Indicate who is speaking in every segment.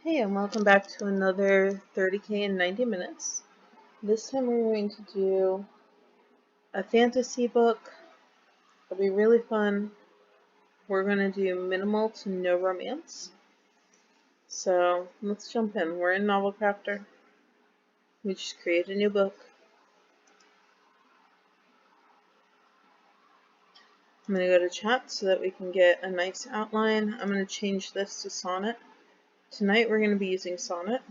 Speaker 1: Hey, and welcome back to another 30K in 90 minutes. This time we're going to do a fantasy book. It'll be really fun. We're going to do minimal to no romance. So let's jump in. We're in Novel Crafter. We just create a new book. I'm going to go to chat so that we can get a nice outline. I'm going to change this to Sonnet. Tonight we're going to be using Sonnet.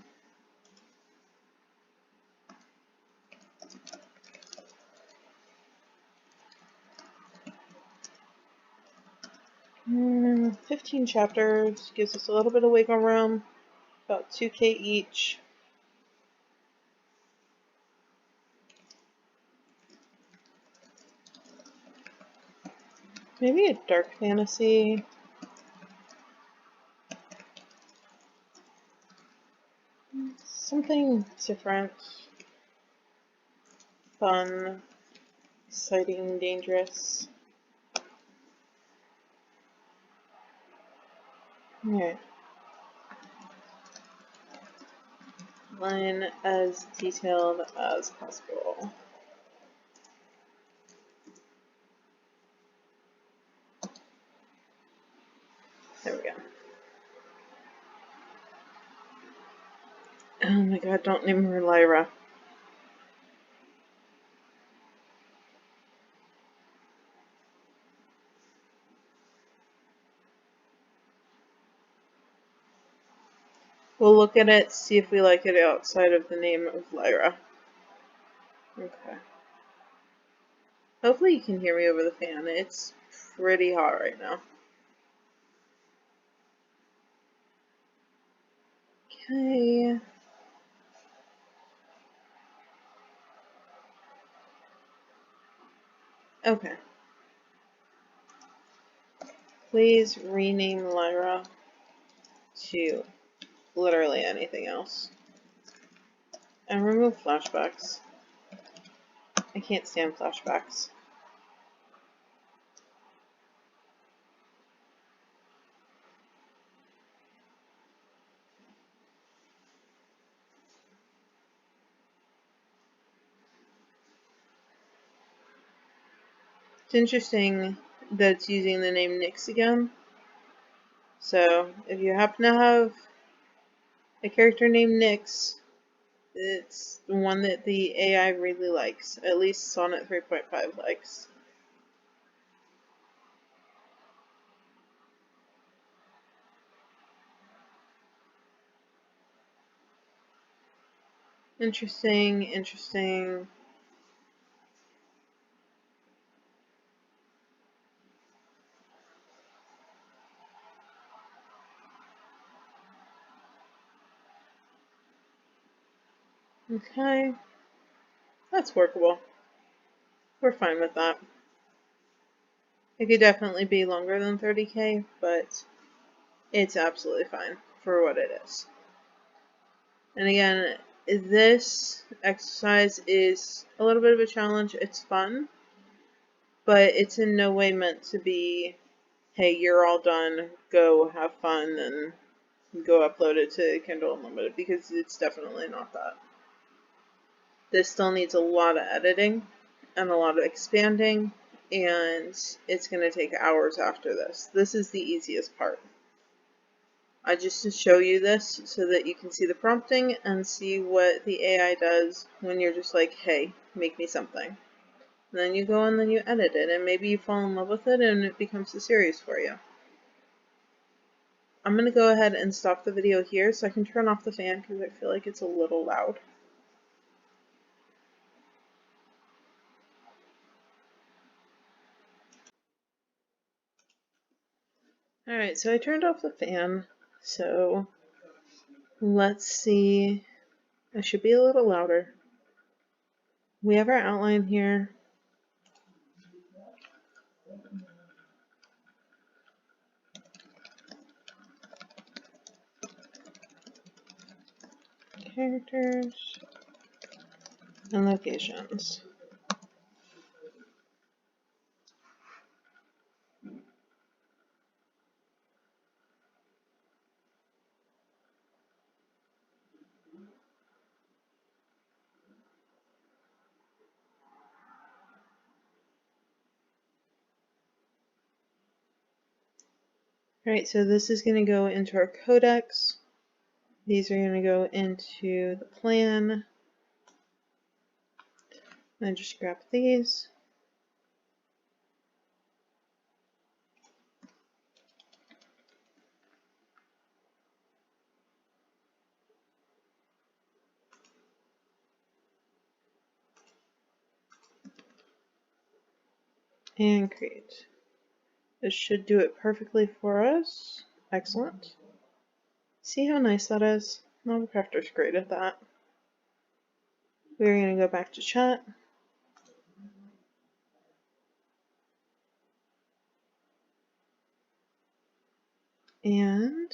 Speaker 1: Hmm, 15 chapters, gives us a little bit of wiggle room, about 2K each. Maybe a dark fantasy. Something different, fun, exciting, dangerous. Alright. Line as detailed as possible. There we go. Oh my god, don't name her Lyra. We'll look at it, see if we like it outside of the name of Lyra. Okay. Hopefully you can hear me over the fan. It's pretty hot right now. Okay. Okay. Please rename Lyra to literally anything else. And remove flashbacks. I can't stand flashbacks. It's interesting that it's using the name Nyx again. So, if you happen to have a character named Nyx, it's the one that the AI really likes. At least Sonnet 3.5 likes. Interesting, interesting. Okay. That's workable. We're fine with that. It could definitely be longer than 30K, but it's absolutely fine for what it is. And again, this exercise is a little bit of a challenge. It's fun, but it's in no way meant to be, hey, you're all done, go have fun, and go upload it to Kindle Unlimited, because it's definitely not that. This still needs a lot of editing and a lot of expanding, and it's going to take hours after this. This is the easiest part. I just show you this so that you can see the prompting and see what the AI does when you're just like, hey, make me something. And then you go and then you edit it, and maybe you fall in love with it and it becomes a series for you. I'm going to go ahead and stop the video here so I can turn off the fan because I feel like it's a little loud. Alright, so I turned off the fan, so let's see. I should be a little louder. We have our outline here. Characters and locations. Alright, so this is going to go into our Codex. These are going to go into the plan. And just grab these. And create. This should do it perfectly for us. Excellent. See how nice that is? Novelcrafter's great at that. We're going to go back to chat. And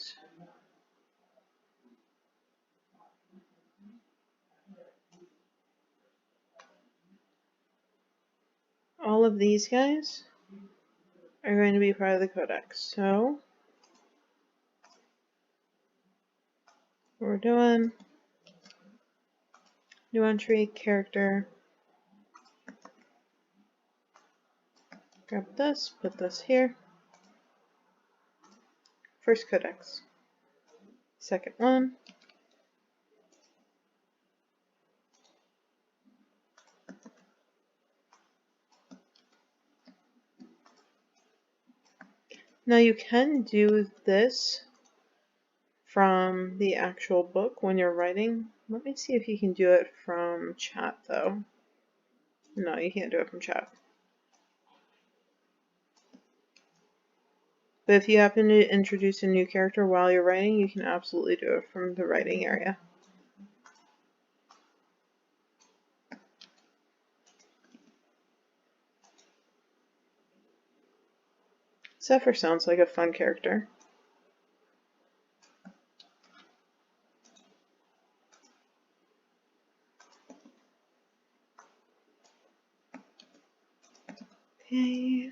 Speaker 1: all of these guys are going to be part of the Codex. So what we're doing, new entry, character, grab this, put this here. First Codex. Second one. Now you can do this from the actual book when you're writing. Let me see if you can do it from chat though. No, you can't do it from chat. But if you happen to introduce a new character while you're writing, you can absolutely do it from the writing area. Zephyr sounds like a fun character. Okay.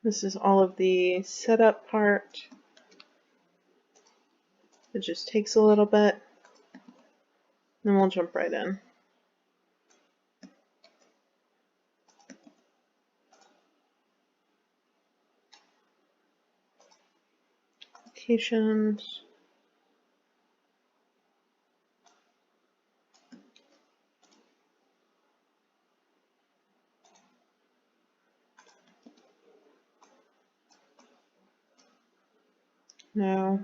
Speaker 1: This is all of the setup part. It just takes a little bit. Then we'll jump right in. Applications. Now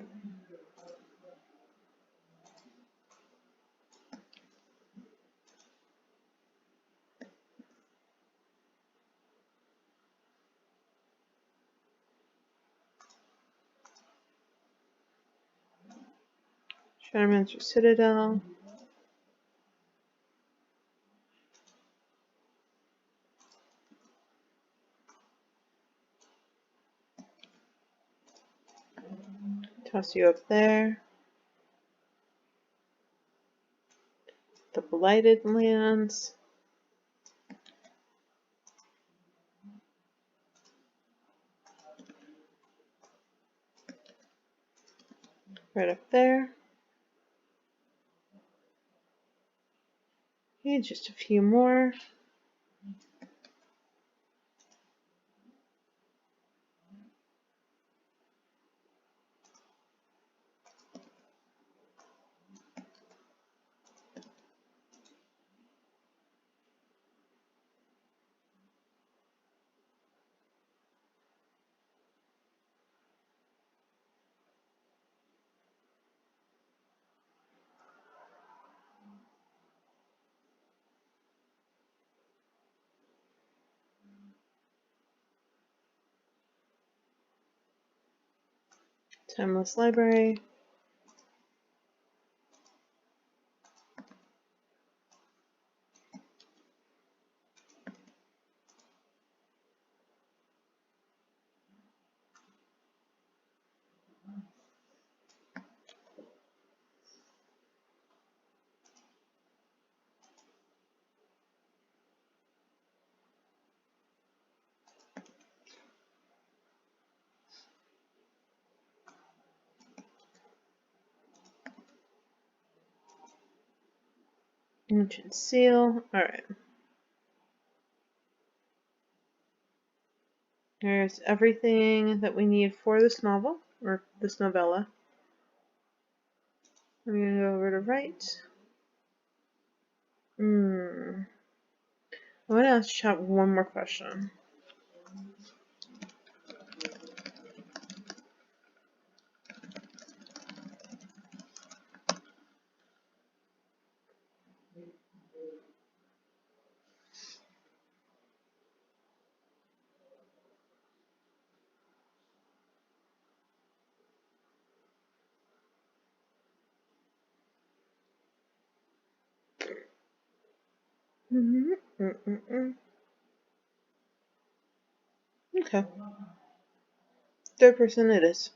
Speaker 1: Shadowmancer Citadel. Toss you up there. The Blighted Lands. Right up there. Okay, just a few more. Timeless Library. Ancient Seal. Alright. There's everything that we need for this novel, or this novella. I'm going to go over to write. I want to ask chat one more question. Okay. Third person it is.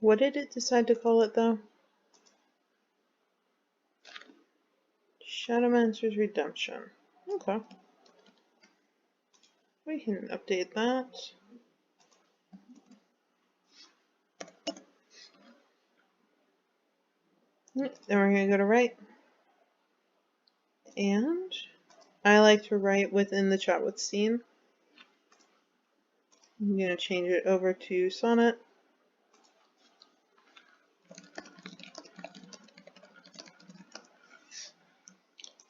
Speaker 1: What did it decide to call it, though? Shadowmancer's Redemption. Okay. We can update that. Then we're going to go to write. And I like to write within the chat with scene. I'm going to change it over to Sonnet.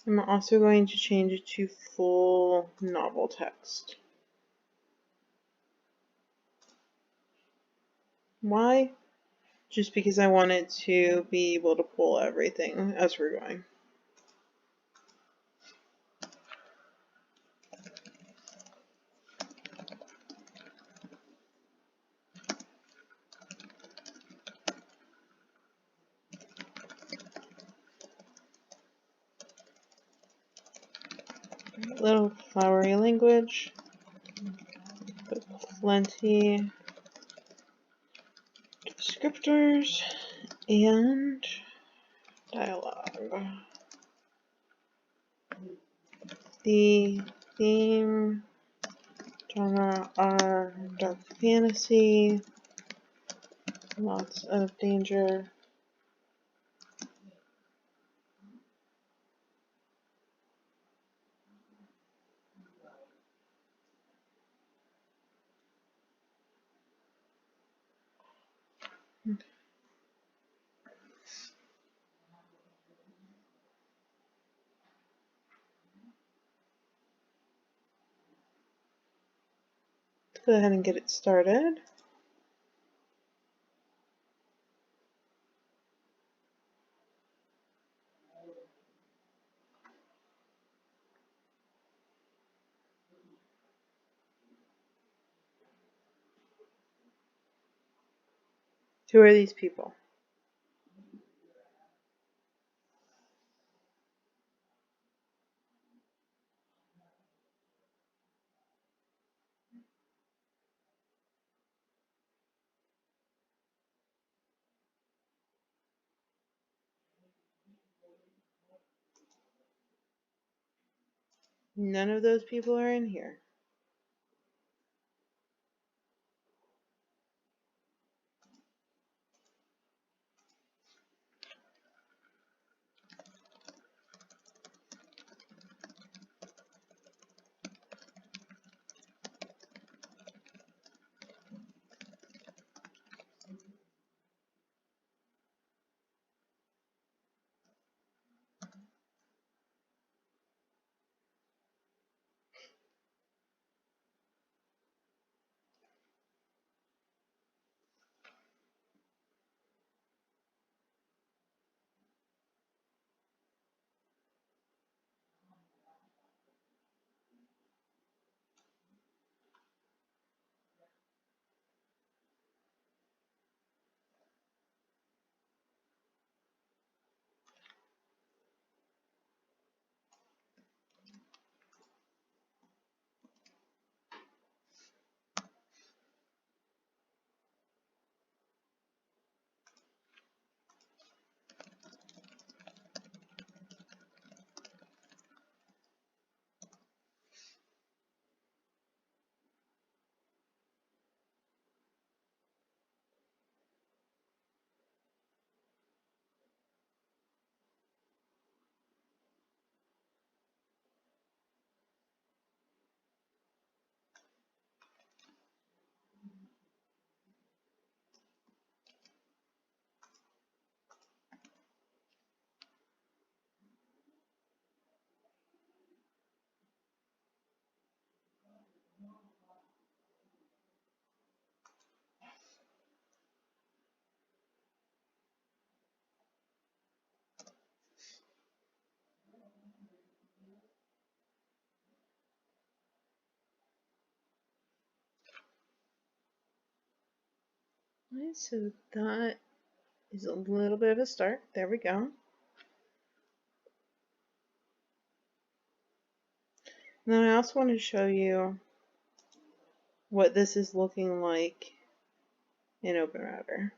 Speaker 1: I'm also going to change it to full novel text. Why? Just because I want it to be able to pull everything as we're going. Little flowery language, but plenty descriptors and dialogue. The theme genre are dark fantasy, lots of danger. Let's go ahead and get it started. Who are these people? None of those people are in here. Okay, so that is a little bit of a start. There we go. Now I also want to show you what this is looking like in Open Router.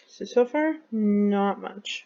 Speaker 1: So far, not much.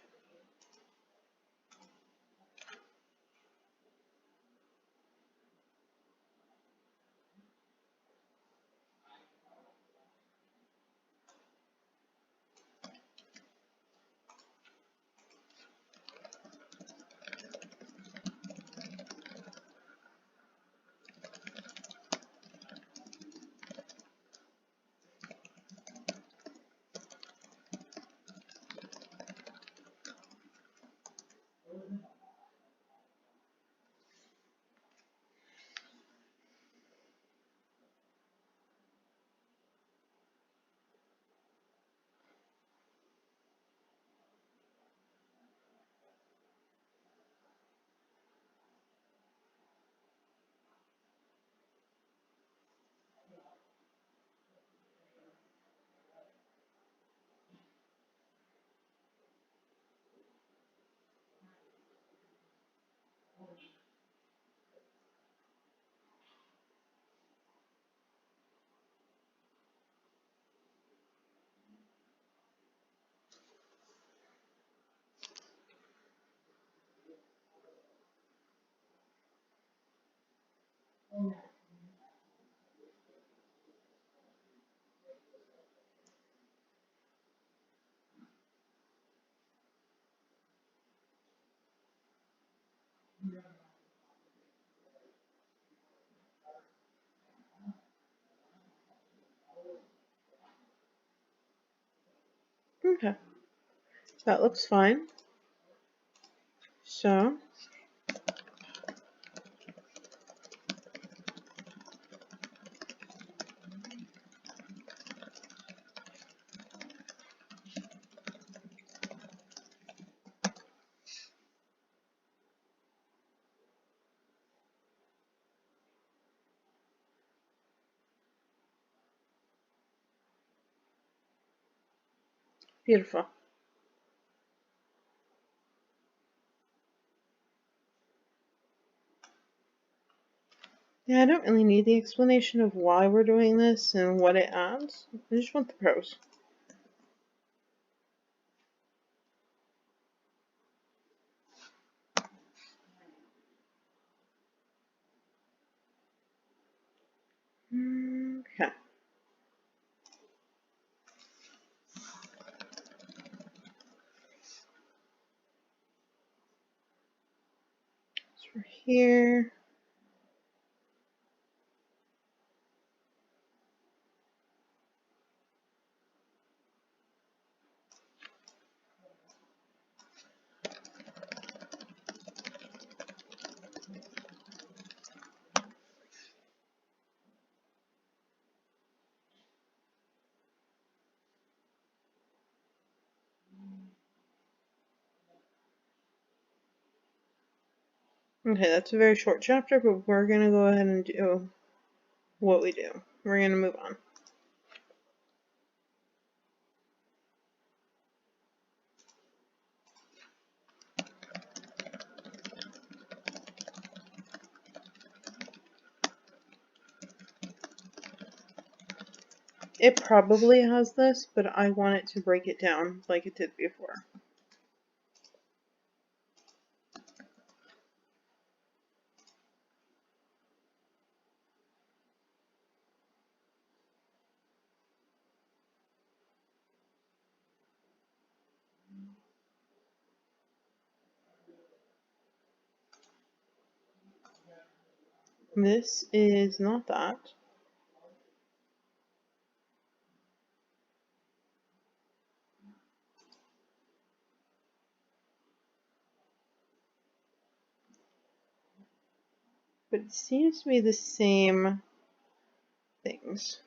Speaker 1: Okay, that looks fine. So, beautiful. Yeah, I don't really need the explanation of why we're doing this and what it adds. I just want the pros. Okay. So we're here. Okay, that's a very short chapter, but we're going to go ahead and do what we do. We're going to move on. It probably has this, but I want it to break it down like it did before. This is not that. But it seems to be the same things.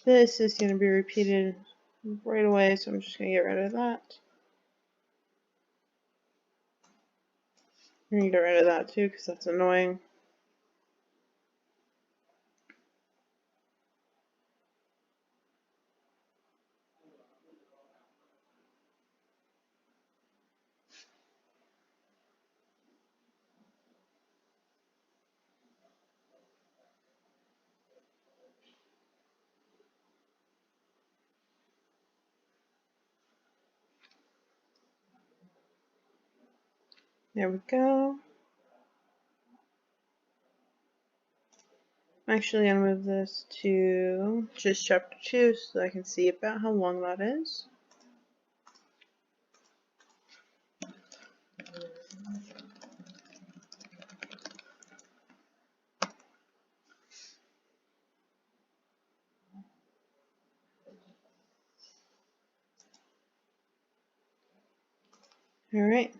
Speaker 1: This is going to be repeated right away, so I'm just going to get rid of that. I'm going to get rid of that too, because that's annoying. There we go. I'm actually going to move this to just chapter 2 so I can see about how long that is. Alright.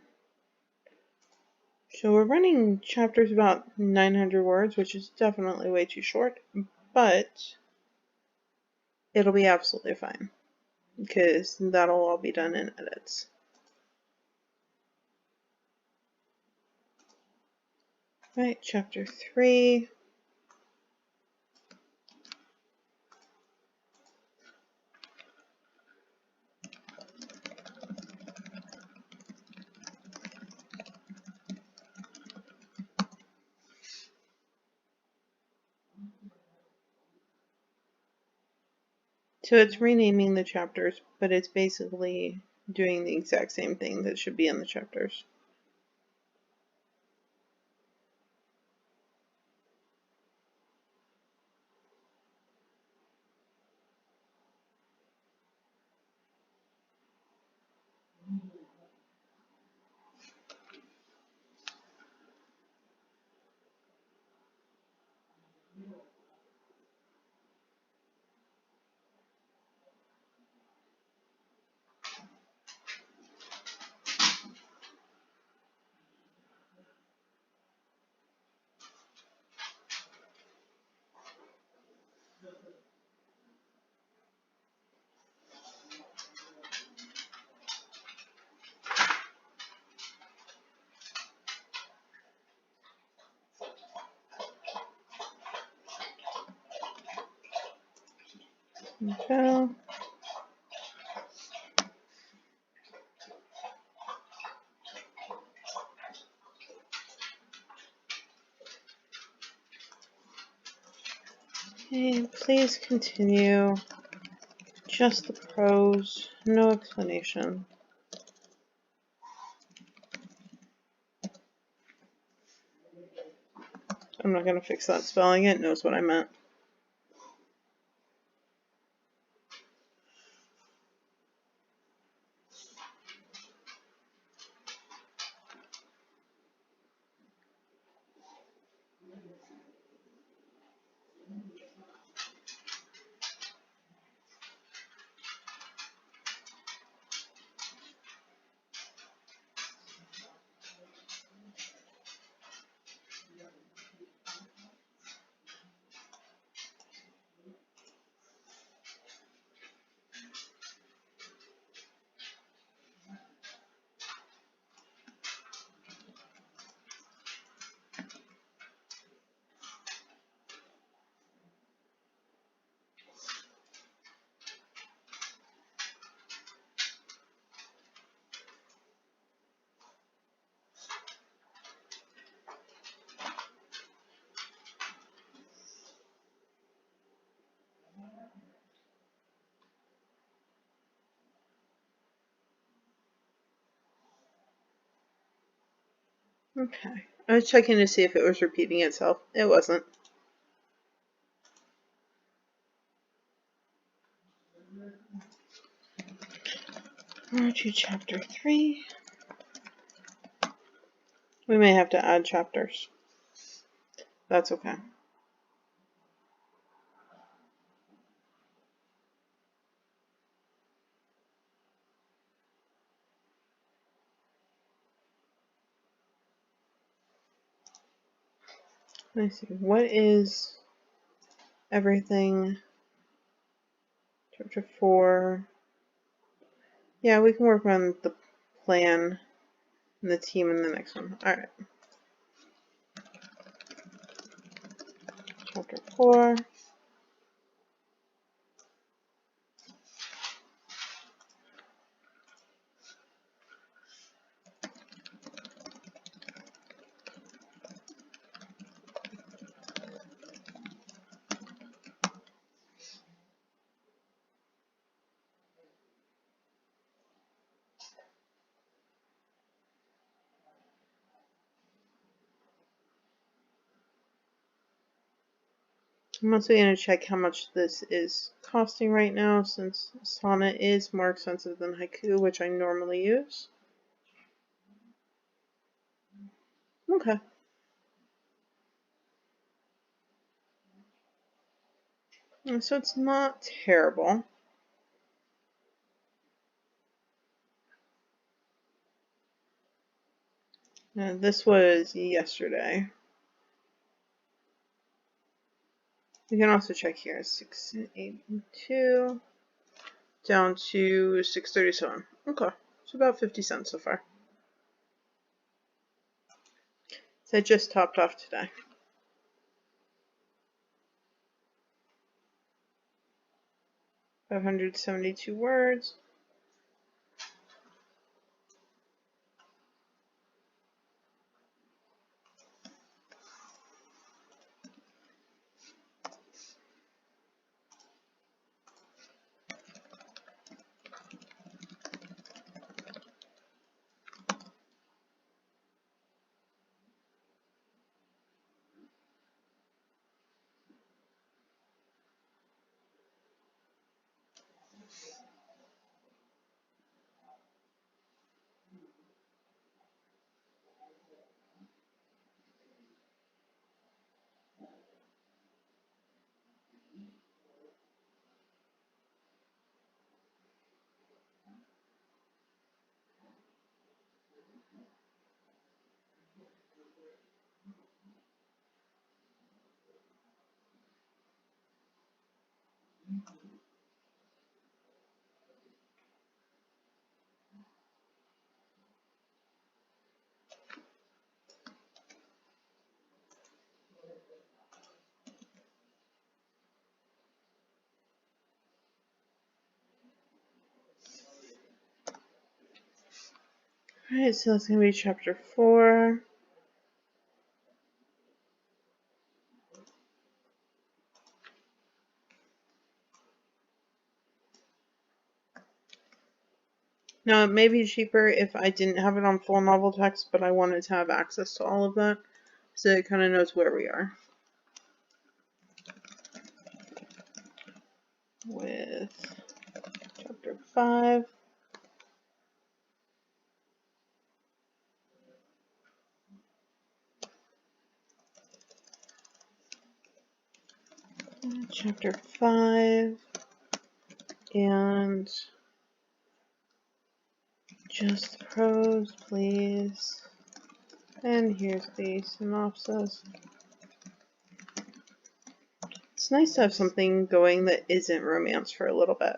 Speaker 1: So we're running chapters about 900 words, which is definitely way too short, but it'll be absolutely fine because that'll all be done in edits. Right, chapter 3. So it's renaming the chapters, but it's basically doing the exact same thing that should be in the chapters. Okay. Okay, please continue. Just the prose, no explanation. I'm not going to fix that spelling, it knows what I meant. Okay. I was checking to see if it was repeating itself. It wasn't. On to chapter 3. We may have to add chapters. That's okay. Let me see. What is everything? Chapter 4. Yeah, we can work on the plan and the team in the next one. Alright. Chapter 4. I'm also going to check how much this is costing right now, since Sonnet is more expensive than Haiku, which I normally use. Okay. So it's not terrible. This was yesterday. We can also check here. 682 down to 637. Okay. So about 50 cents so far. So I just topped off today. 572 words. Alright, so that's going to be chapter 4. Now, it may be cheaper if I didn't have it on full novel text, but I wanted to have access to all of that, so it kind of knows where we are. With chapter 5. Chapter 5. And just the prose, please. And here's the synopsis. It's nice to have something going that isn't romance for a little bit.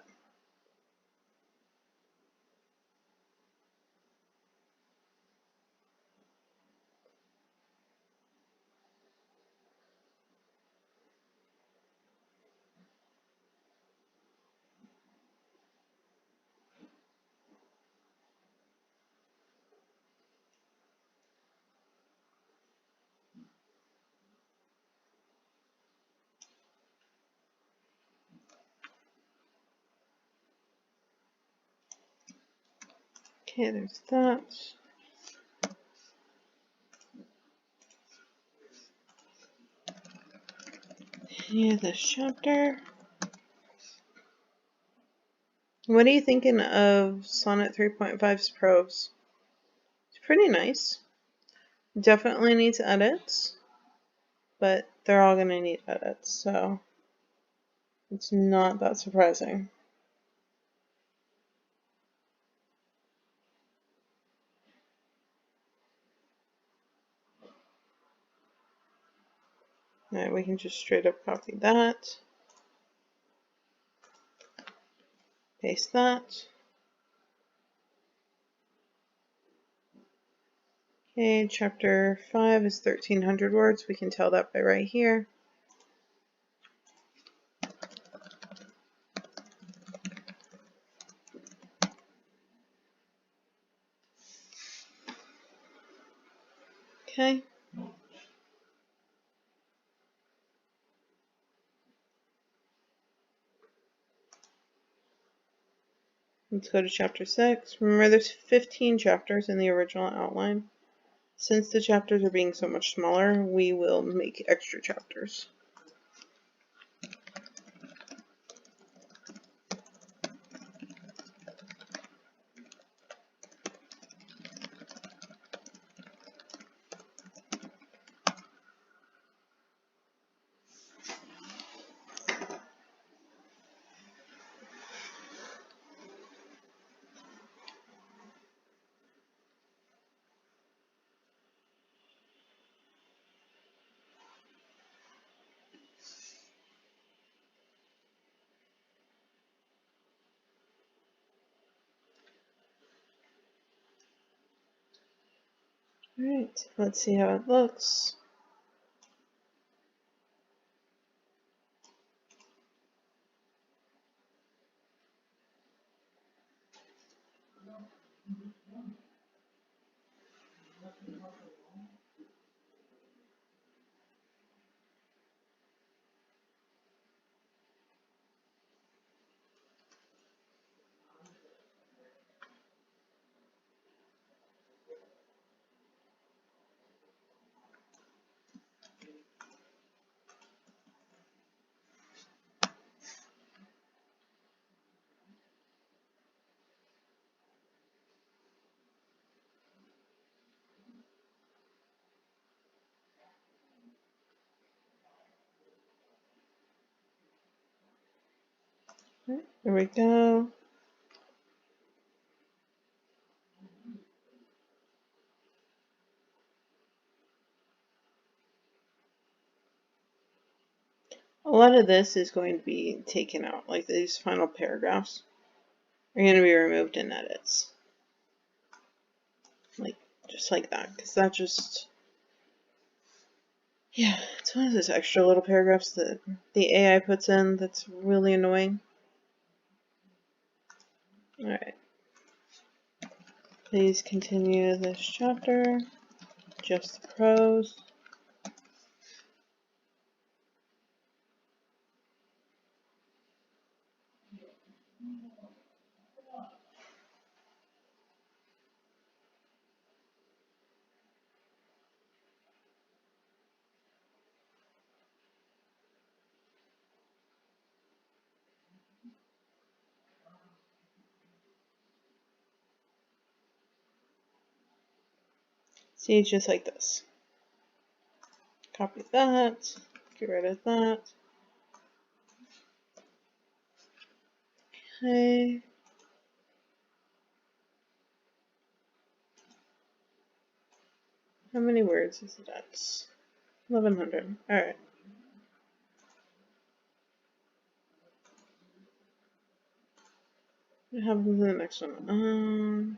Speaker 1: Okay, there's that. Yeah, this chapter. What are you thinking of Sonnet 3.5's prose? It's pretty nice. Definitely needs edits, but they're all going to need edits, so it's not that surprising. Alright, we can just straight up copy that. Paste that. Okay, chapter 5 is 1,300 words. We can tell that by right here. Okay. Let's go to chapter 6. Remember, there's 15 chapters in the original outline. Since the chapters are being so much smaller, we will make extra chapters. Alright, let's see how it looks. Alright, there we go. A lot of this is going to be taken out, like these final paragraphs are going to be removed in edits. Like, just like that, because that just, yeah, it's one of those extra little paragraphs that the AI puts in that's really annoying. Alright. Please continue this chapter, just the prose. See, just like this. Copy that, get rid of that. Okay. How many words is that? 1,100. Alright. What happens in the next one?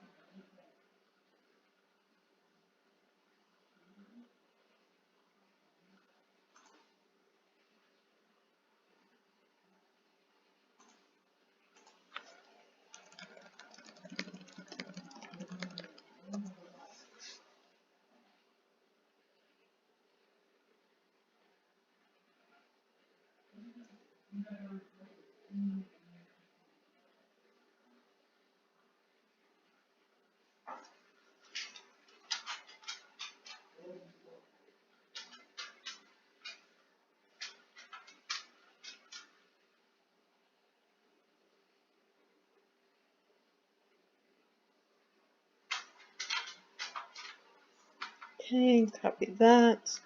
Speaker 1: Okay, copy that.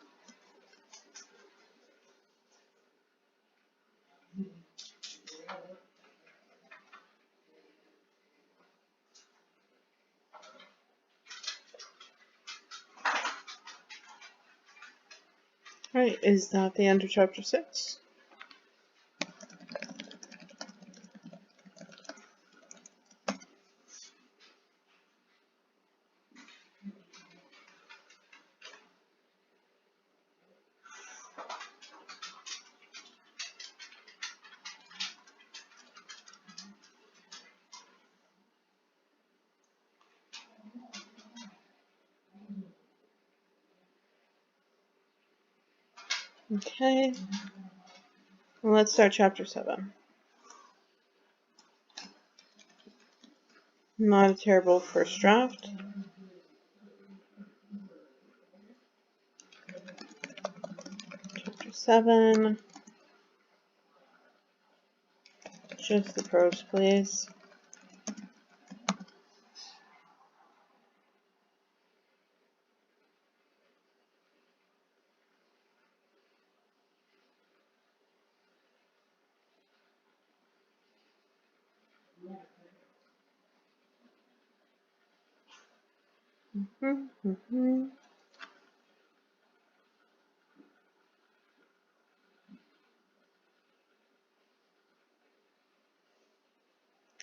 Speaker 1: Alright, is that the end of chapter 6? Okay. Well, let's start chapter 7. Not a terrible first draft. Chapter 7. Just the prose, please.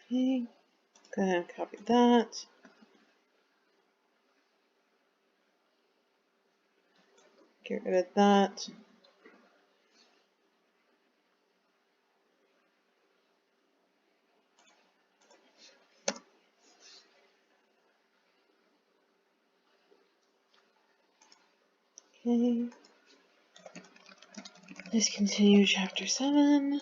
Speaker 1: Okay. Go ahead and copy that. Get rid of that. Okay. Let's continue chapter 7.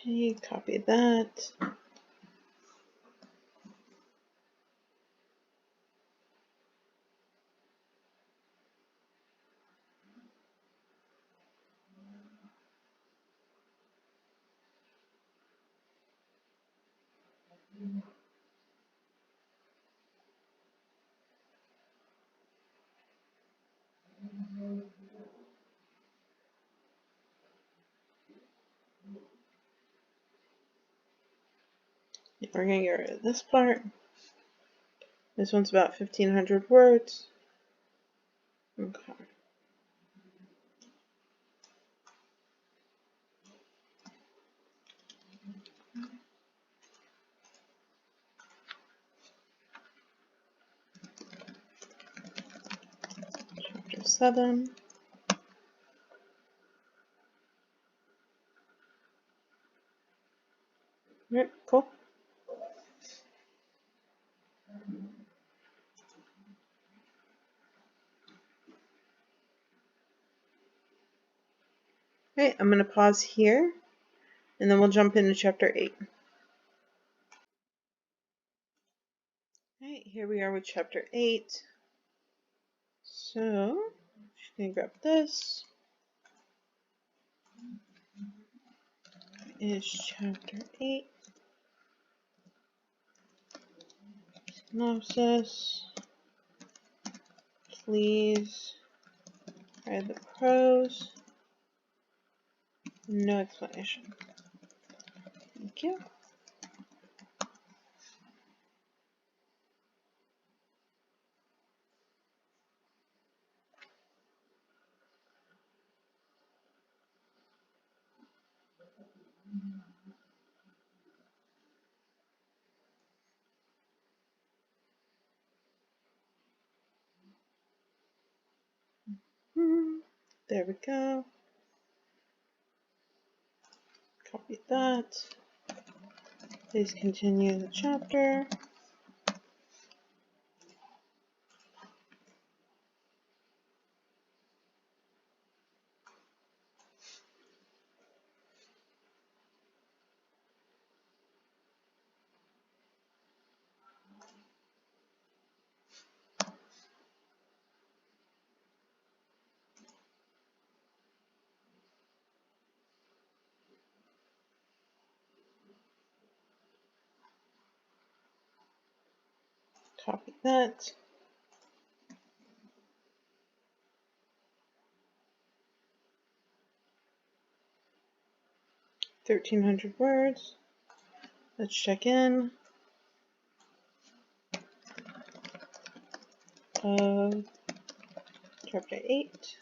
Speaker 1: Okay, copy that. We're going to get rid of this part. This one's about 1,500 words. Okay. Chapter 7. Alright, cool. Okay, I'm going to pause here, and then we'll jump into chapter 8. Alright, here we are with chapter 8. So, just going to grab this. Is chapter 8. Synopsis. Please read the prose. No explanation. Thank you. There we go. Copy that. Please continue the chapter. copy that. 1,300 words. Let's check in. Chapter 8.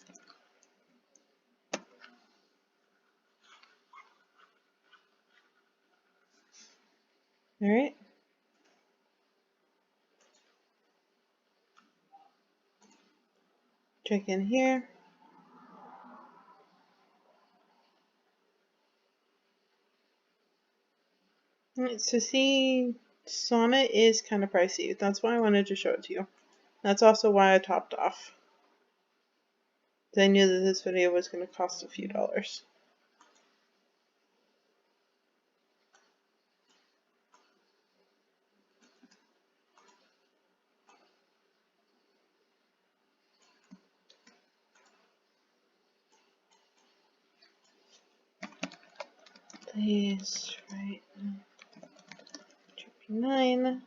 Speaker 1: Alright. Check in here. Alright, so see, Sonnet is kind of pricey. That's why I wanted to show it to you. That's also why I topped off. I knew that this video was going to cost a few dollars. Please write chapter 9.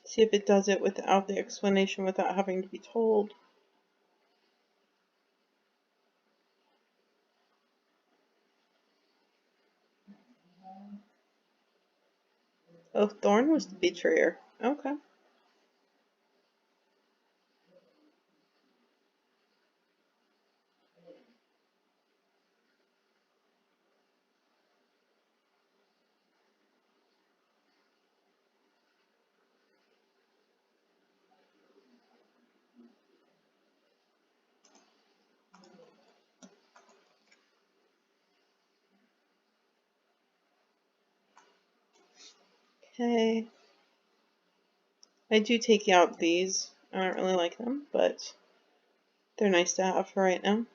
Speaker 1: See if it does it without the explanation, without having to be told. Oh, Thorn was the betrayer. Okay. Okay. I do take out these. I don't really like them, but they're nice to have for right now.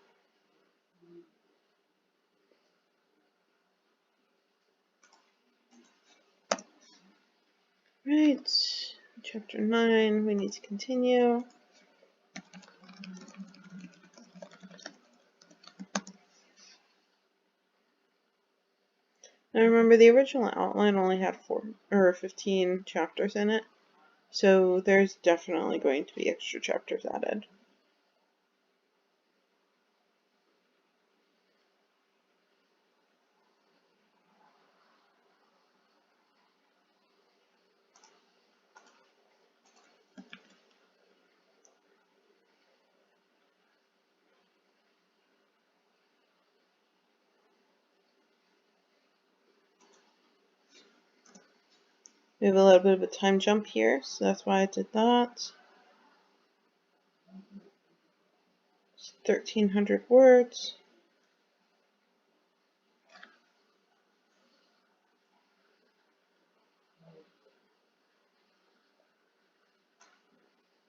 Speaker 1: Right. Chapter 9. We need to continue. Now remember, the original outline only had 15 chapters in it, so there's definitely going to be extra chapters added. We have a little bit of a time jump here, so that's why I did that. It's 1,300 words.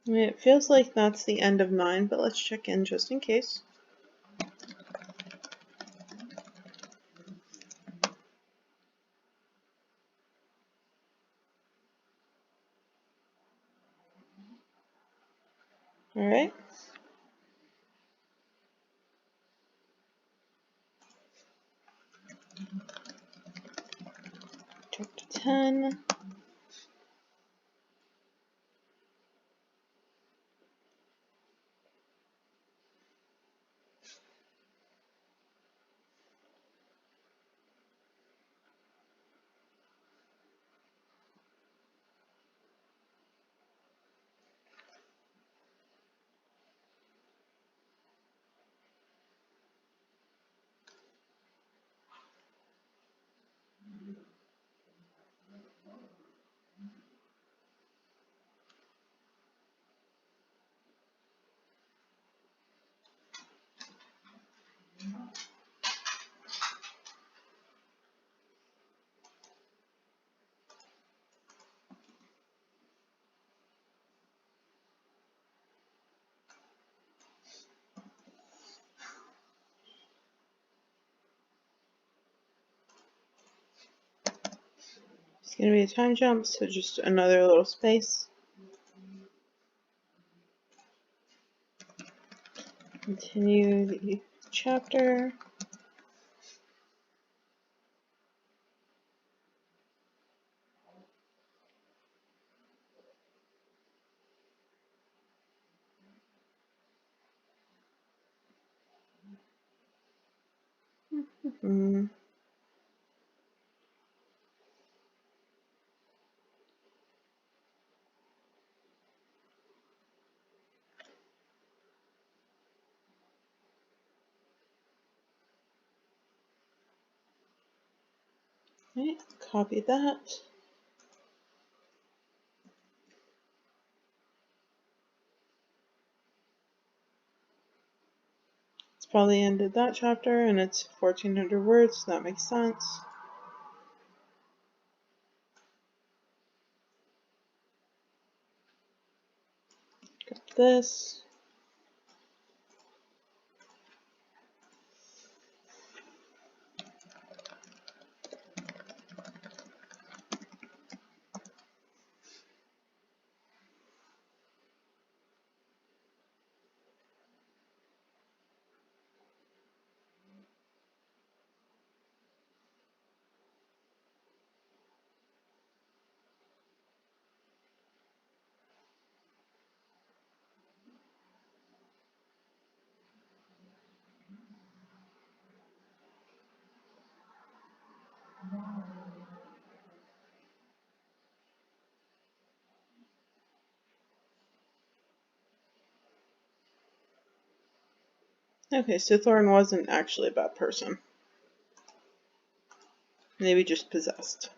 Speaker 1: It feels like that's the end of 9, but let's check in just in case. Alright. Chapter 10. It's going to be a time jump, so just another little space. Continue the chapter. Mm-hmm. Okay, copy that. It's probably ended that chapter, and it's 1,400 words, so that makes sense. Got this. Okay, so Thorn wasn't actually a bad person. Maybe just possessed.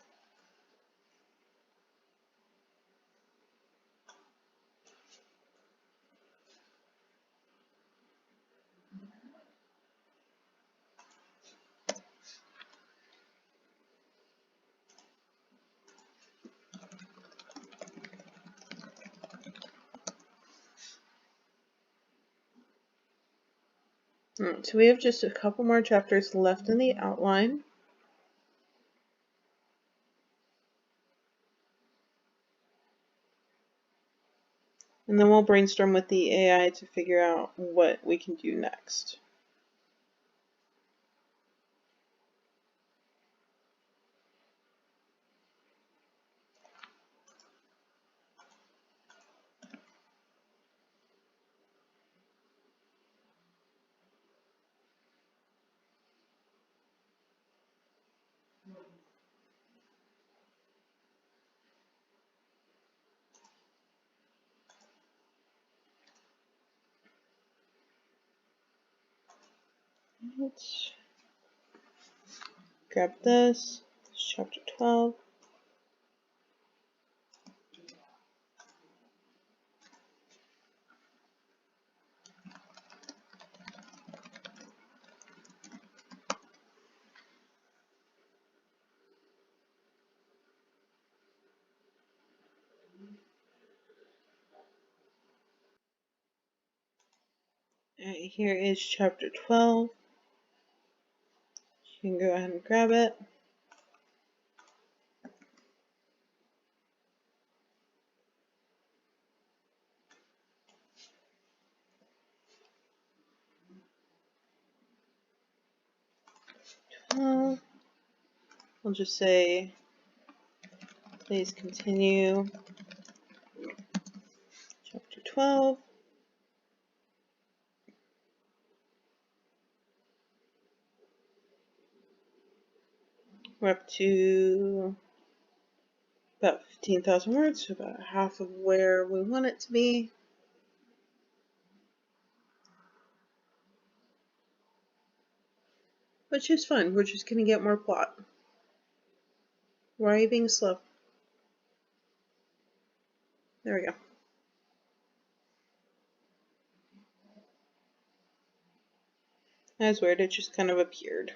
Speaker 1: Alright, so we have just a couple more chapters left in the outline. And then we'll brainstorm with the AI to figure out what we can do next. Let's grab this. It's chapter 12. Alright, here is chapter 12. You can go ahead and grab it. We'll just say, please continue. Chapter 12. We're up to about 15,000 words, so about half of where we want it to be. Which is fine, we're just gonna get more plot. Why are you being slow? There we go. That's weird, it just kind of appeared.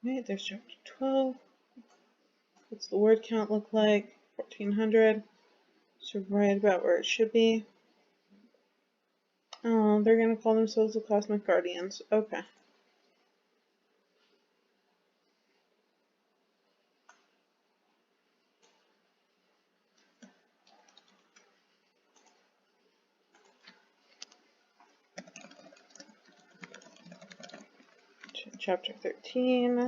Speaker 1: Right, there's chapter 12. What's the word count look like? 1,400. So right about where it should be. Oh, they're gonna call themselves the Cosmic Guardians. Okay. Chapter 13.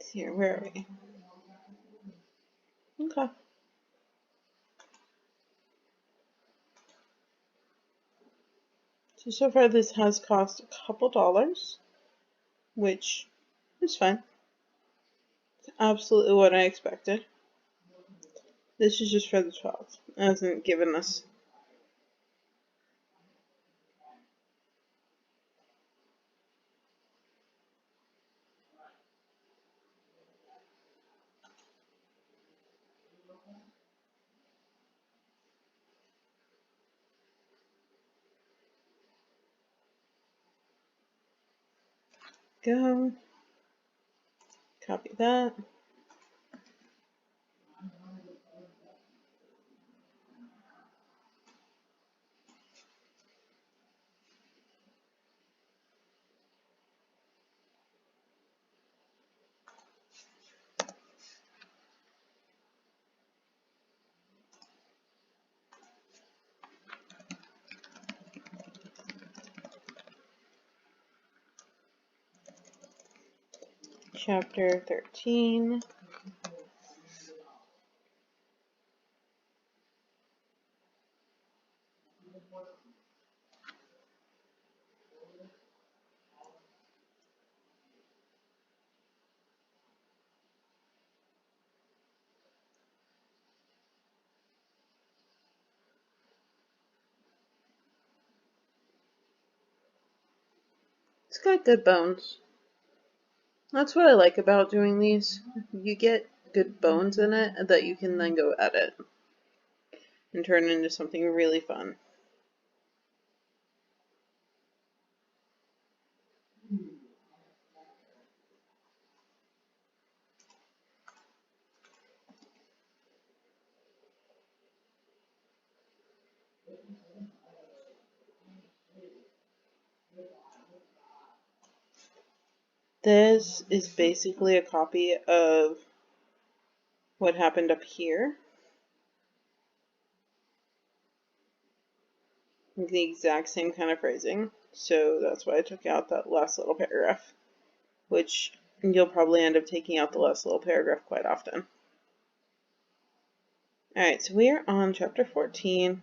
Speaker 1: here. Where are we? Okay. So far this has cost a couple dollars, which is fine. It's absolutely what I expected. This is just for the 12th. It hasn't given us. Go. Copy that. Chapter 13. It's got good bones. That's what I like about doing these. You get good bones in it that you can then go edit and turn into something really fun. This is basically a copy of what happened up here. The exact same kind of phrasing. So that's why I took out that last little paragraph, which you'll probably end up taking out the last little paragraph quite often. Alright, so we are on chapter 14.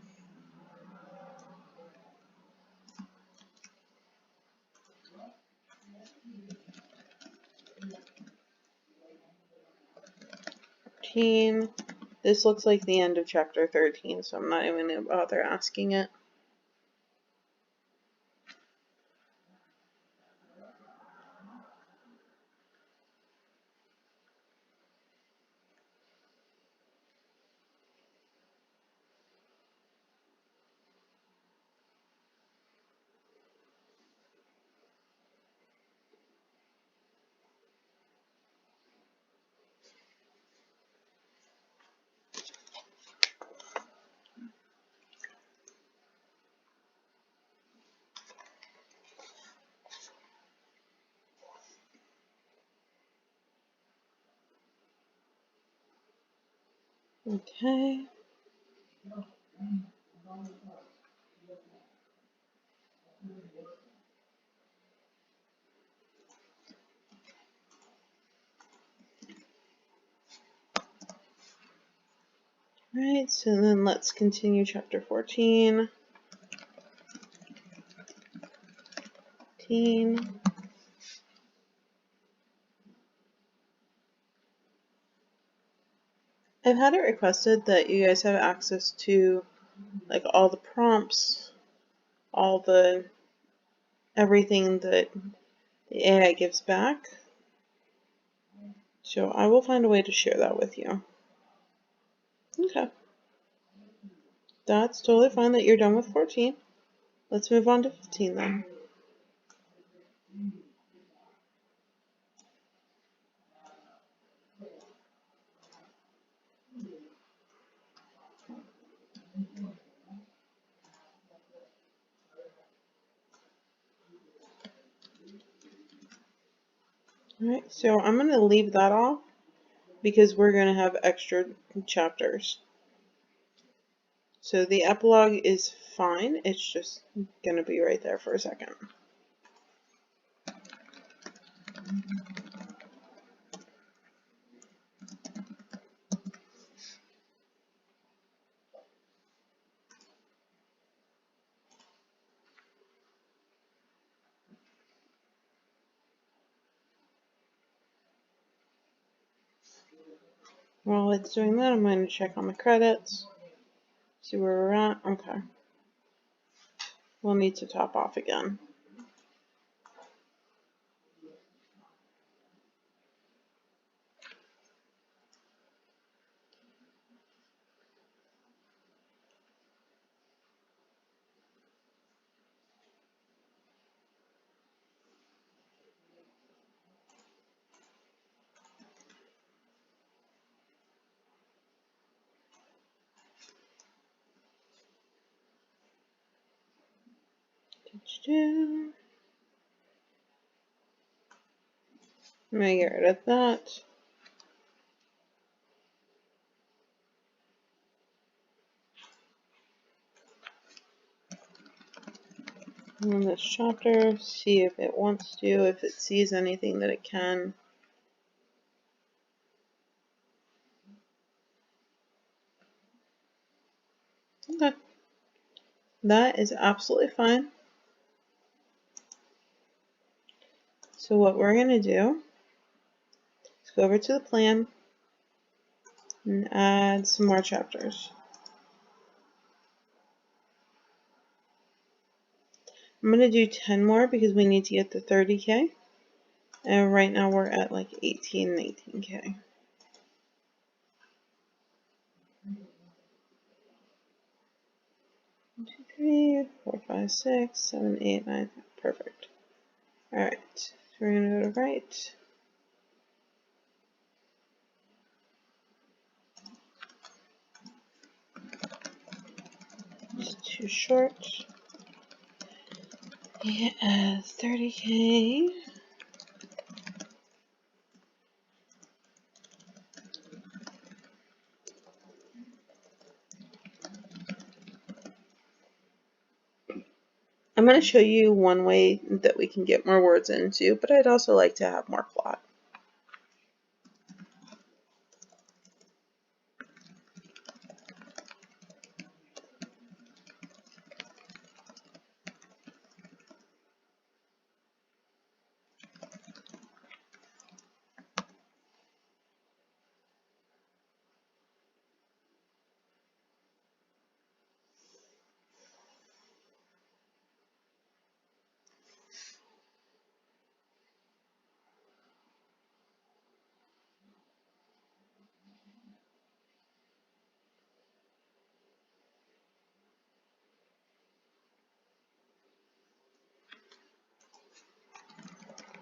Speaker 1: This looks like the end of chapter 13, so I'm not even going to bother asking it. Okay. Right, so then let's continue chapter 14. I've had it requested that you guys have access to like all the prompts, all the everything that the AI gives back. So I will find a way to share that with you. Okay. That's totally fine that you're done with 14. Let's move on to 15 then. Alright, so I'm going to leave that off because we're going to have extra chapters. So the epilogue is fine, it's just going to be right there for a second. While it's doing that, I'm going to check on the credits, see where we're at. Okay. We'll need to top off again. I'm going to get rid of that. On this chapter, see if it wants to, if it sees anything that it can. Okay. That is absolutely fine. So what we're going to do is go over to the plan and add some more chapters. I'm going to do 10 more because we need to get to 30K. And right now we're at like 18, 19K. 1, 2, 3, 4, 5, 6, 7, 8, 9. Perfect. Alright. So we're going to go to right. It's too short. Yeah, 30K. I'm going to show you one way that we can get more words into, but I'd also like to have more plot.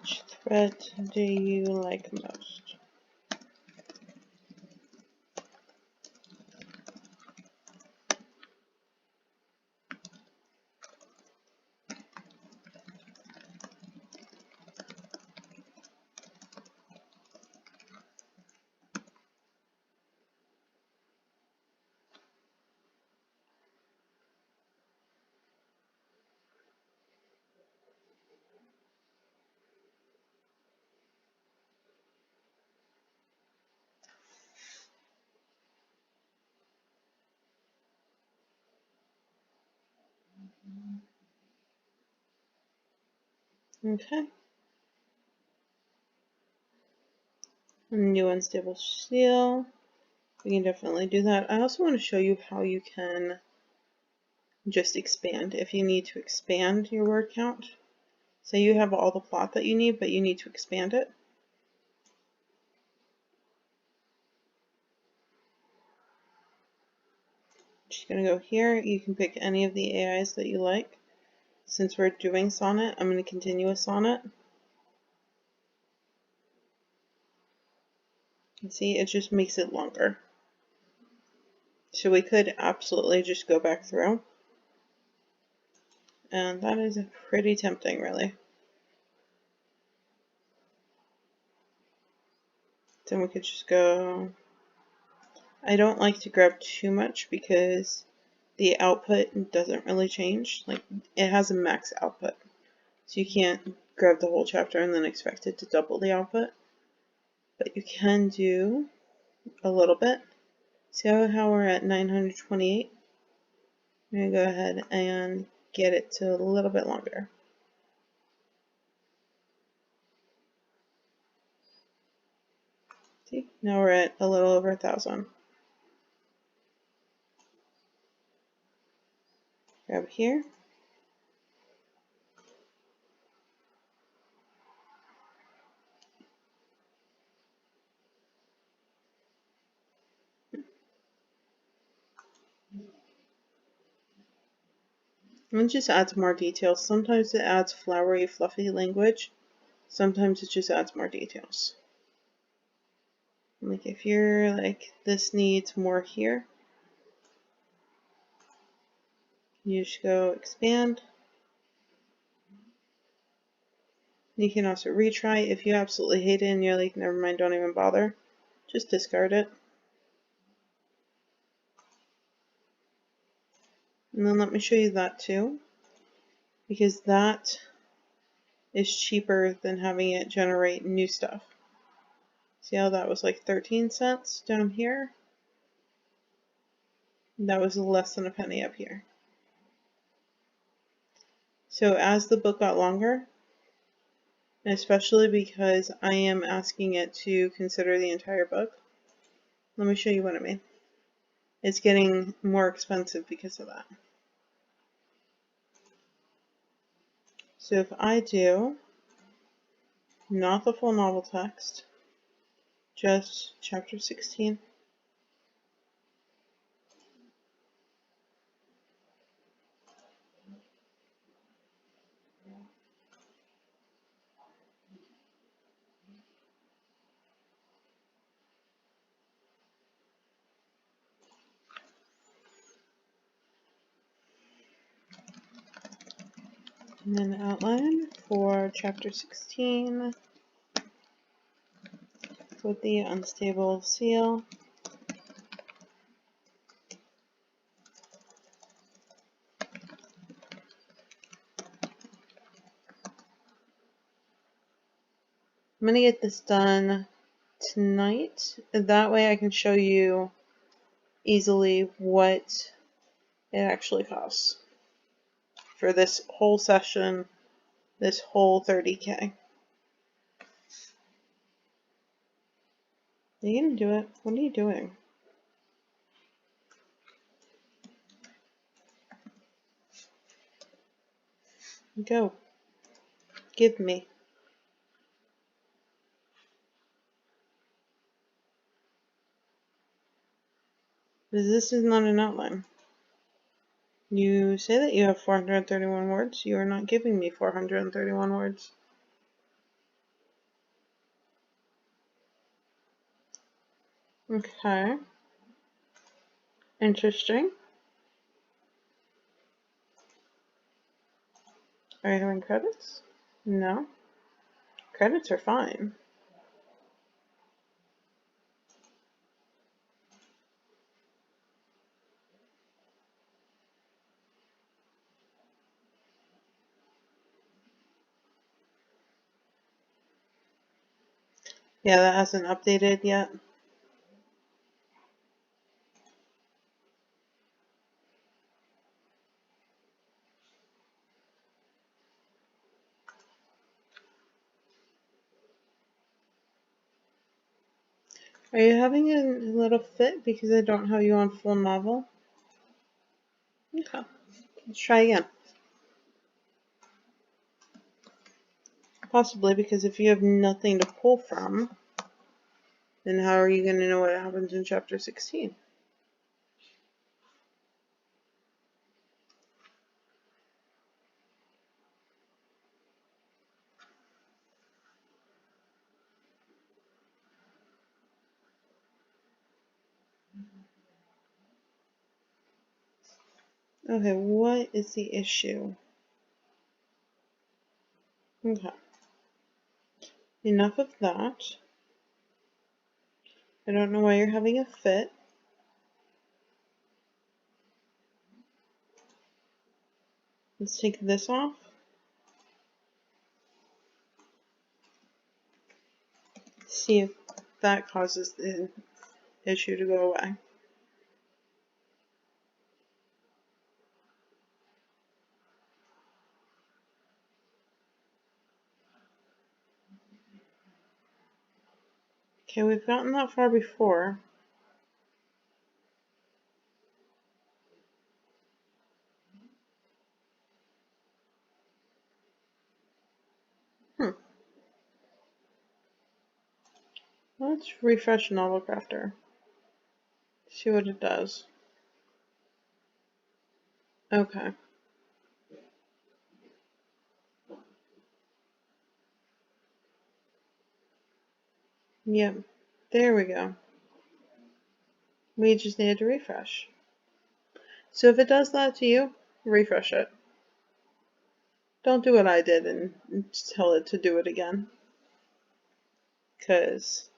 Speaker 1: Which thread do you like most? Okay. New unstable seal. We can definitely do that. I also want to show you how you can just expand. If you need to expand your word count, say you have all the plot that you need, but you need to expand it. Just going to go here. You can pick any of the AIs that you like. Since we're doing Sonnet, I'm going to continue with Sonnet. And see, it just makes it longer. So we could absolutely just go back through. And that is pretty tempting, really. Then we could just go. I don't like to grab too much because the output doesn't really change. Like, it has a max output. So you can't grab the whole chapter and then expect it to double the output. But you can do a little bit. See how we're at 928? I'm going to go ahead and get it to a little bit longer. See, now we're at a little over 1,000. Grab here. And it just adds more details. Sometimes it adds flowery, fluffy language. Sometimes it just adds more details. Like if you're like, this needs more here, you just go expand. You can also retry. If you absolutely hate it and you're like, never mind, don't even bother, just discard it. And then let me show you that too, because that is cheaper than having it generate new stuff. See how that was like 13 cents down here? That was less than a penny up here. So as the book got longer, especially because I am asking it to consider the entire book, let me show you what I mean. It's getting more expensive because of that. So if I do not the full novel text, just chapter 16, and then outline for chapter 16 with the unstable seal. I'm going to get this done tonight. That way I can show you easily what it actually costs for this whole session, this whole 30K. Are you going to do it? What are you doing? Go. Give me. Because this is not an outline. You say that you have 431 words. You are not giving me 431 words. Okay. Interesting. Are you having credits? No. Credits are fine. Yeah, that hasn't updated yet. Are you having a little fit because I don't have you on full novel? Okay. Let's try again. Possibly because if you have nothing to pull from, then how are you going to know what happens in chapter 16? Okay, what is the issue? Okay. Enough of that. I don't know why you're having a fit. Let's take this off. See if that causes the issue to go away. Okay, we've gotten that far before. Let's refresh Novel Crafter. See what it does. Okay. Yep. There we go. We just needed to refresh. So if it does that to you, refresh it. Don't do what I did and tell it to do it again. Because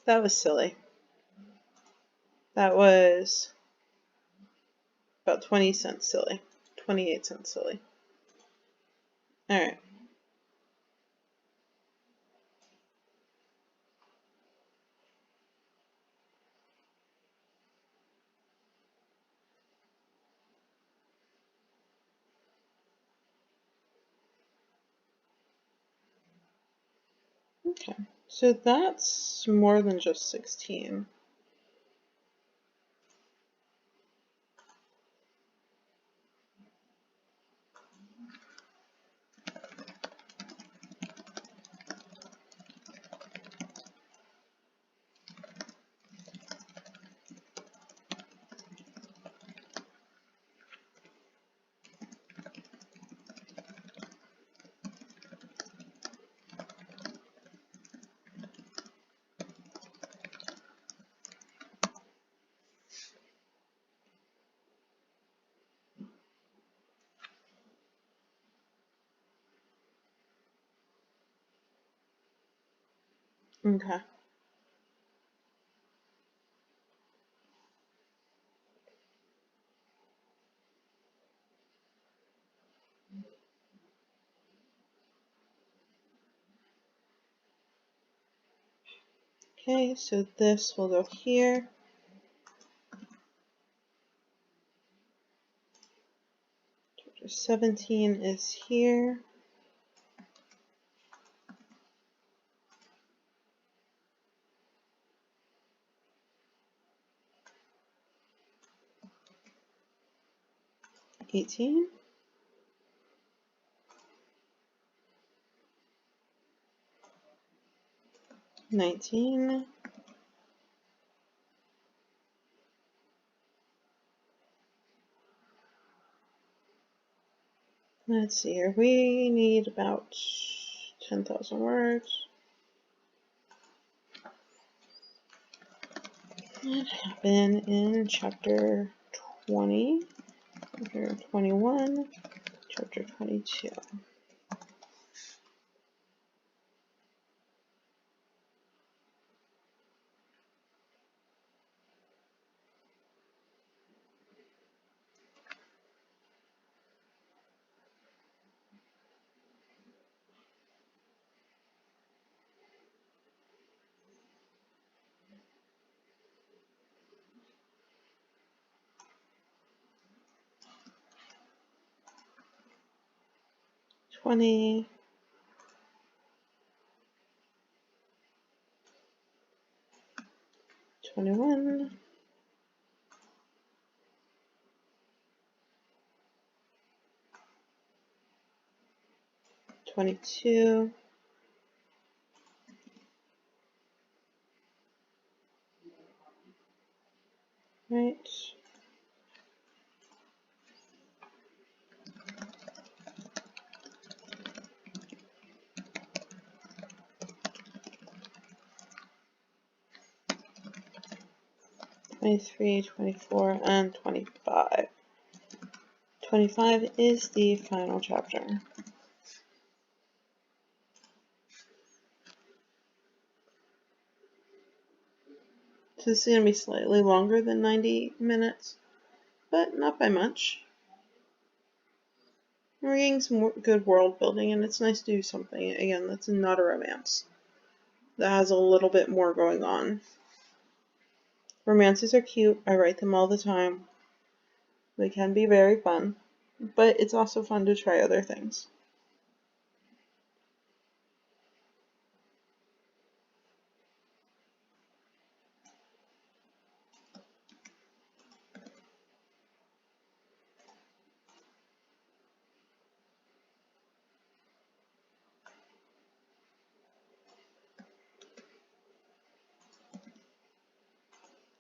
Speaker 1: that was silly. That was about 20 cents silly. 28 cents silly. Alright. Okay. So that's more than just 16. Okay. Okay, so this will go here. Chapter 17 is here. $18. 19. Let's see here. We need about 10,000 words. That happened in chapter 20, chapter 21, chapter 22. Twenty, 21, 22, right? 23, 24, and 25. 25 is the final chapter. So this is going to be slightly longer than 90 minutes, but not by much. We're getting some good world building, and it's nice to do something, again, that's not a romance. That has a little bit more going on. Romances are cute. I write them all the time. They can be very fun, but it's also fun to try other things.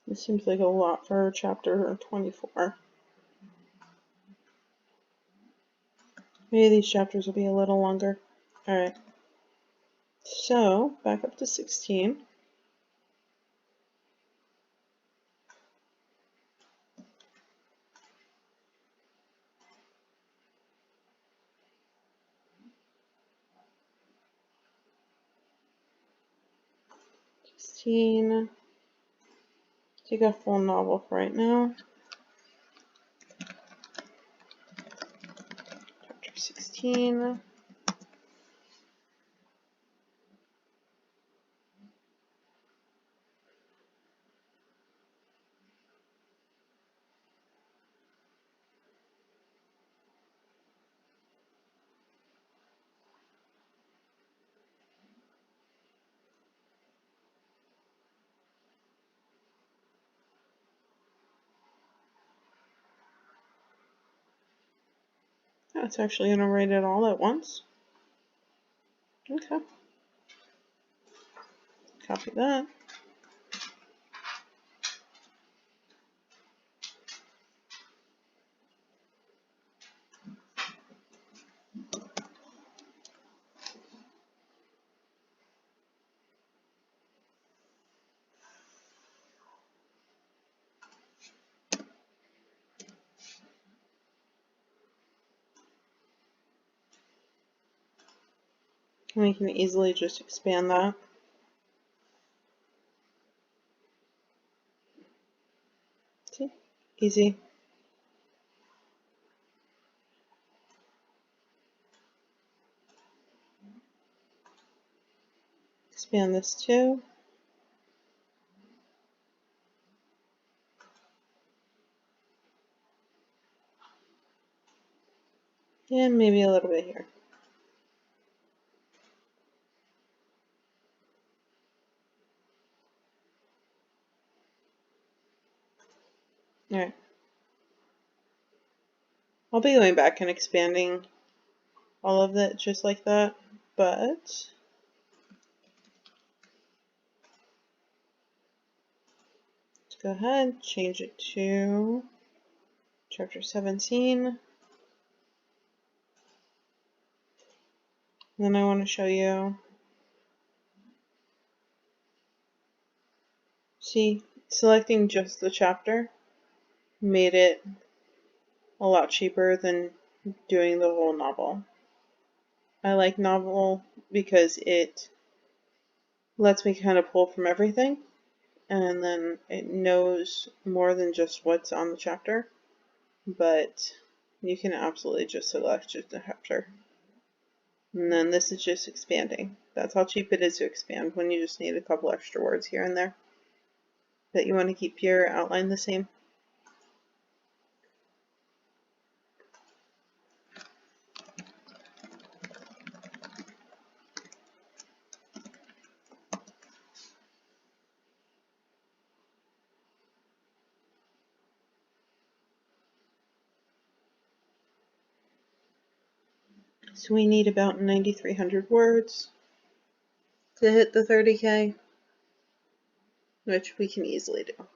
Speaker 1: This seems like a lot for chapter 24. Maybe these chapters will be a little longer. Alright. So, back up to 16. Take a full novel for right now. Chapter 16. Oh, it's actually going to write it all at once. Okay. Copy that. And we can easily just expand that. See? Easy. Expand this too. And maybe a little bit here. Alright. I'll be going back and expanding all of it just like that, but let's go ahead, change it to chapter 17. And then I want to show you, see, selecting just the chapter made it a lot cheaper than doing the whole novel. I like novel because it lets me kind of pull from everything, and then it knows more than just what's on the chapter, but you can absolutely just select just a chapter. And then this is just expanding. That's how cheap it is to expand when you just need a couple extra words here and there. But you want to keep your outline the same. So we need about 9,300 words to hit the 30K, which we can easily do.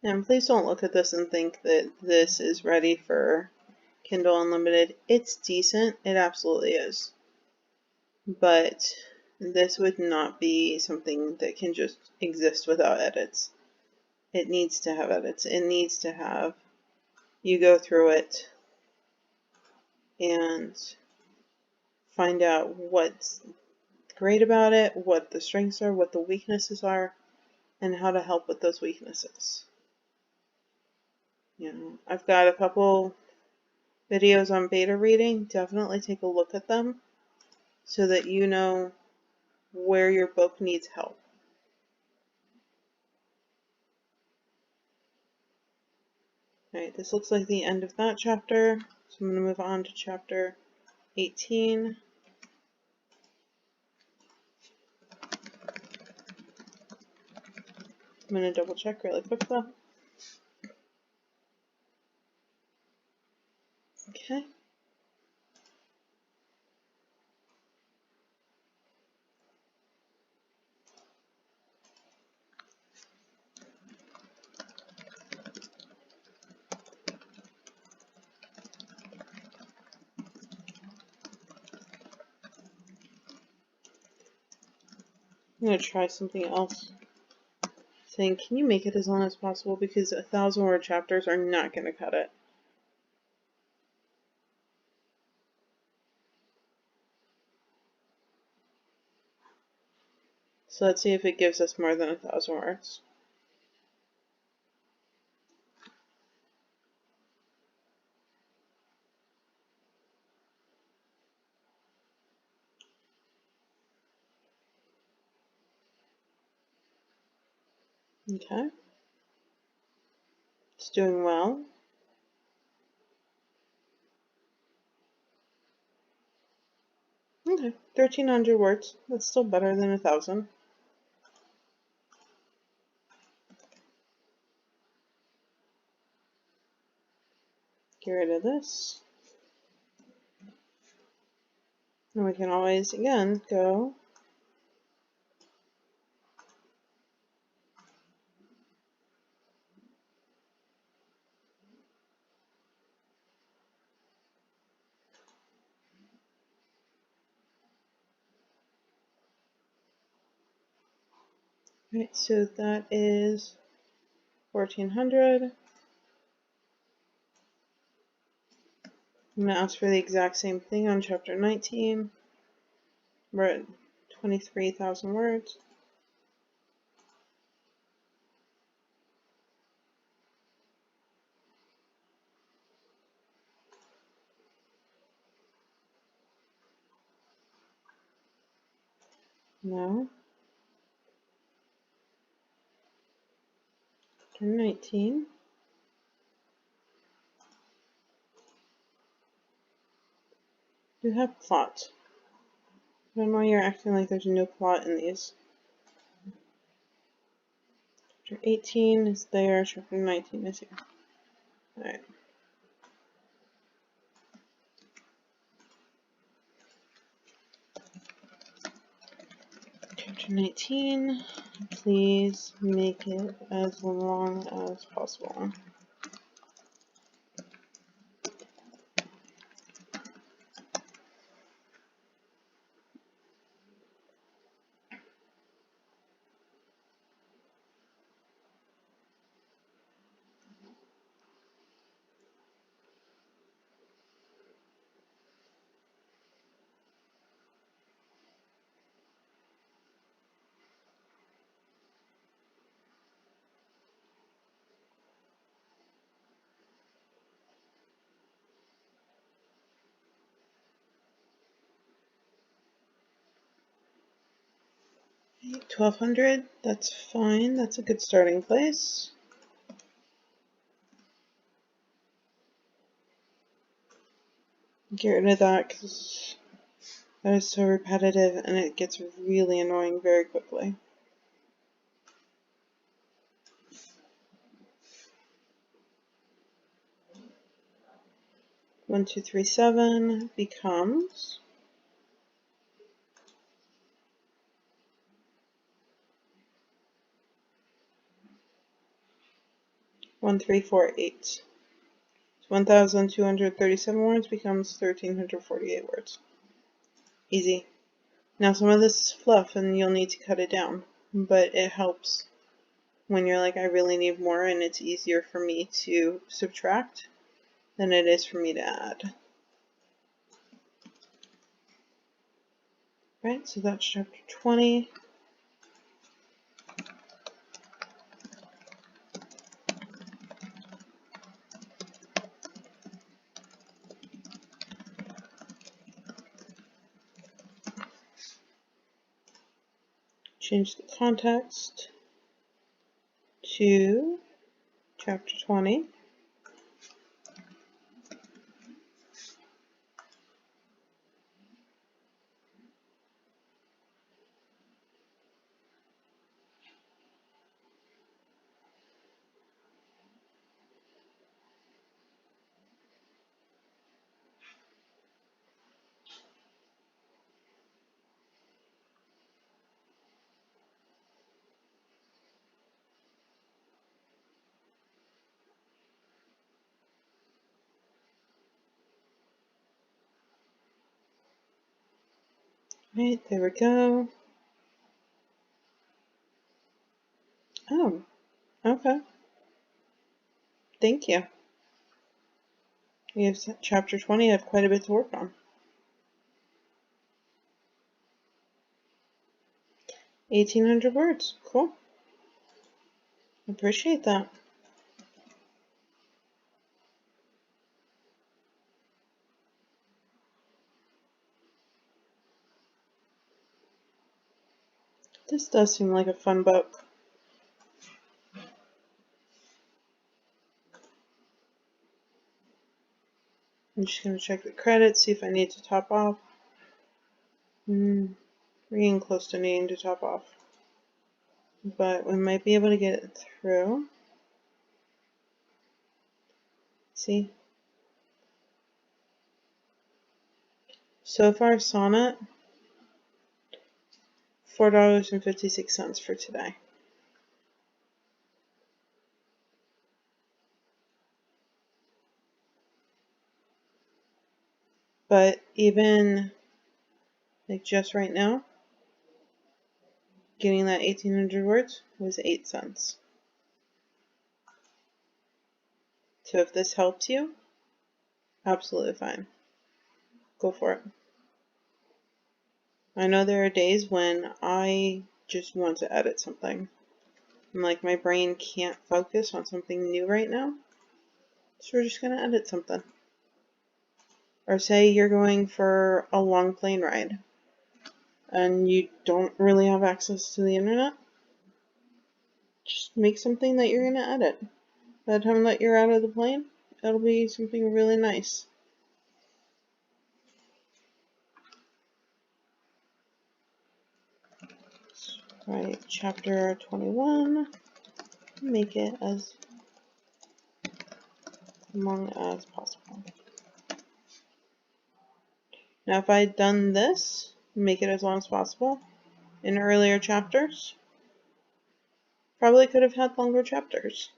Speaker 1: And please don't look at this and think that this is ready for Kindle Unlimited. It's decent, it absolutely is. But this would not be something that can just exist without edits. It needs to have edits. It needs to have you go through it and find out what's great about it, what the strengths are, what the weaknesses are, and how to help with those weaknesses. I've got a couple videos on beta reading. Definitely take a look at them so that you know where your book needs help. Alright, this looks like the end of that chapter, so I'm going to move on to chapter 18. I'm going to double check really quick though. Okay. I'm going to try something else. Saying, can you make it as long as possible? Because 1,000-word chapters are not going to cut it. So let's see if it gives us more than 1,000 words. Okay. It's doing well. Okay, 1,300 words. That's still better than 1,000. Get rid of this. And we can always, again, go. Right, so that is 1,400. I'm going to ask for the exact same thing on chapter 19. We're at 23,000 words. Now, chapter 19. You have plot. I don't know why you're acting like there's no plot in these. Chapter 18 is there, chapter 19 is here. Alright. Chapter 19, please make it as long as possible. Okay, 1,200, that's fine. That's a good starting place. Get rid of that because that is so repetitive and it gets really annoying very quickly. One, 2, 3, 7 becomes 1, 3, 4, 8. So 1,237 words becomes 1,348 words. Easy. Now some of this is fluff and you'll need to cut it down, but it helps when you're like, I really need more, and it's easier for me to subtract than it is for me to add. Right, so that's chapter 20. Change the context to chapter 20. Right, there we go. Oh, okay. Thank you. We have chapter 20 had quite a bit to work on. 1,800 words. Cool. Appreciate that. This does seem like a fun book. I'm just going to check the credits, see if I need to top off. We're getting close to needing to top off. But we might be able to get it through. See? So far, Sonnet, $4.56 for today. But even, like just right now, getting that 1,800 words was 8 cents. So if this helps you, absolutely fine. Go for it. I know there are days when I just want to edit something. And like my brain can't focus on something new right now. So we're just going to edit something. Or say you're going for a long plane ride and you don't really have access to the internet. Just make something that you're going to edit. By the time that you're out of the plane, it'll be something really nice. Right, chapter 21. Make it as long as possible. Now if I had done this, make it as long as possible, in earlier chapters, probably could have had longer chapters.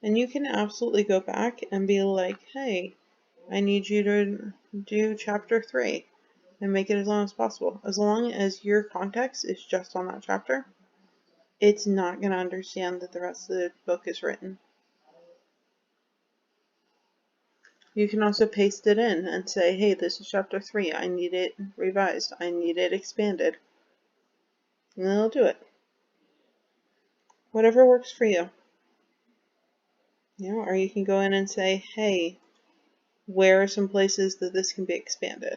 Speaker 1: And you can absolutely go back and be like, hey, I need you to do chapter 3 and make it as long as possible. As long as your context is just on that chapter, it's not going to understand that the rest of the book is written. You can also paste it in and say, hey, this is chapter 3. I need it revised. I need it expanded. And then it'll do it. Whatever works for you. Or you can go in and say, hey, where are some places that this can be expanded?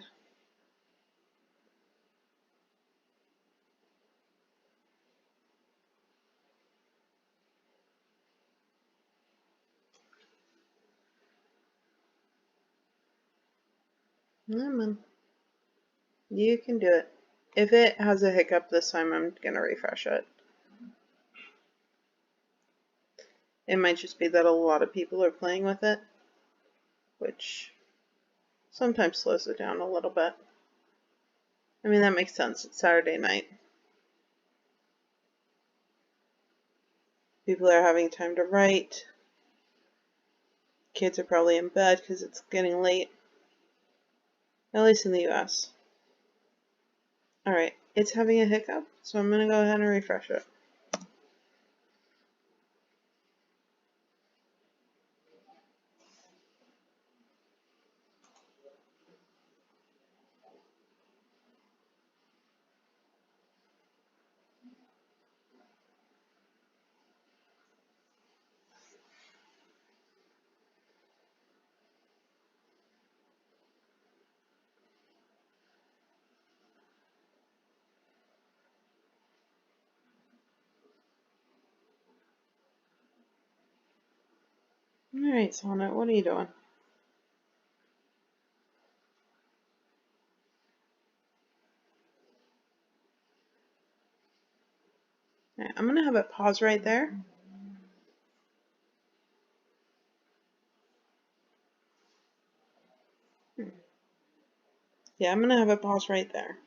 Speaker 1: Man. You can do it. If it has a hiccup this time, I'm going to refresh it. It might just be that a lot of people are playing with it, which sometimes slows it down a little bit. I mean, that makes sense. It's Saturday night. People are having time to write. Kids are probably in bed because it's getting late. At least in the US. Alright, it's having a hiccup, so I'm going to go ahead and refresh it. Alright, Sonnet, what are you doing? Alright, I'm going to have it pause right there. Yeah, I'm going to have it pause right there.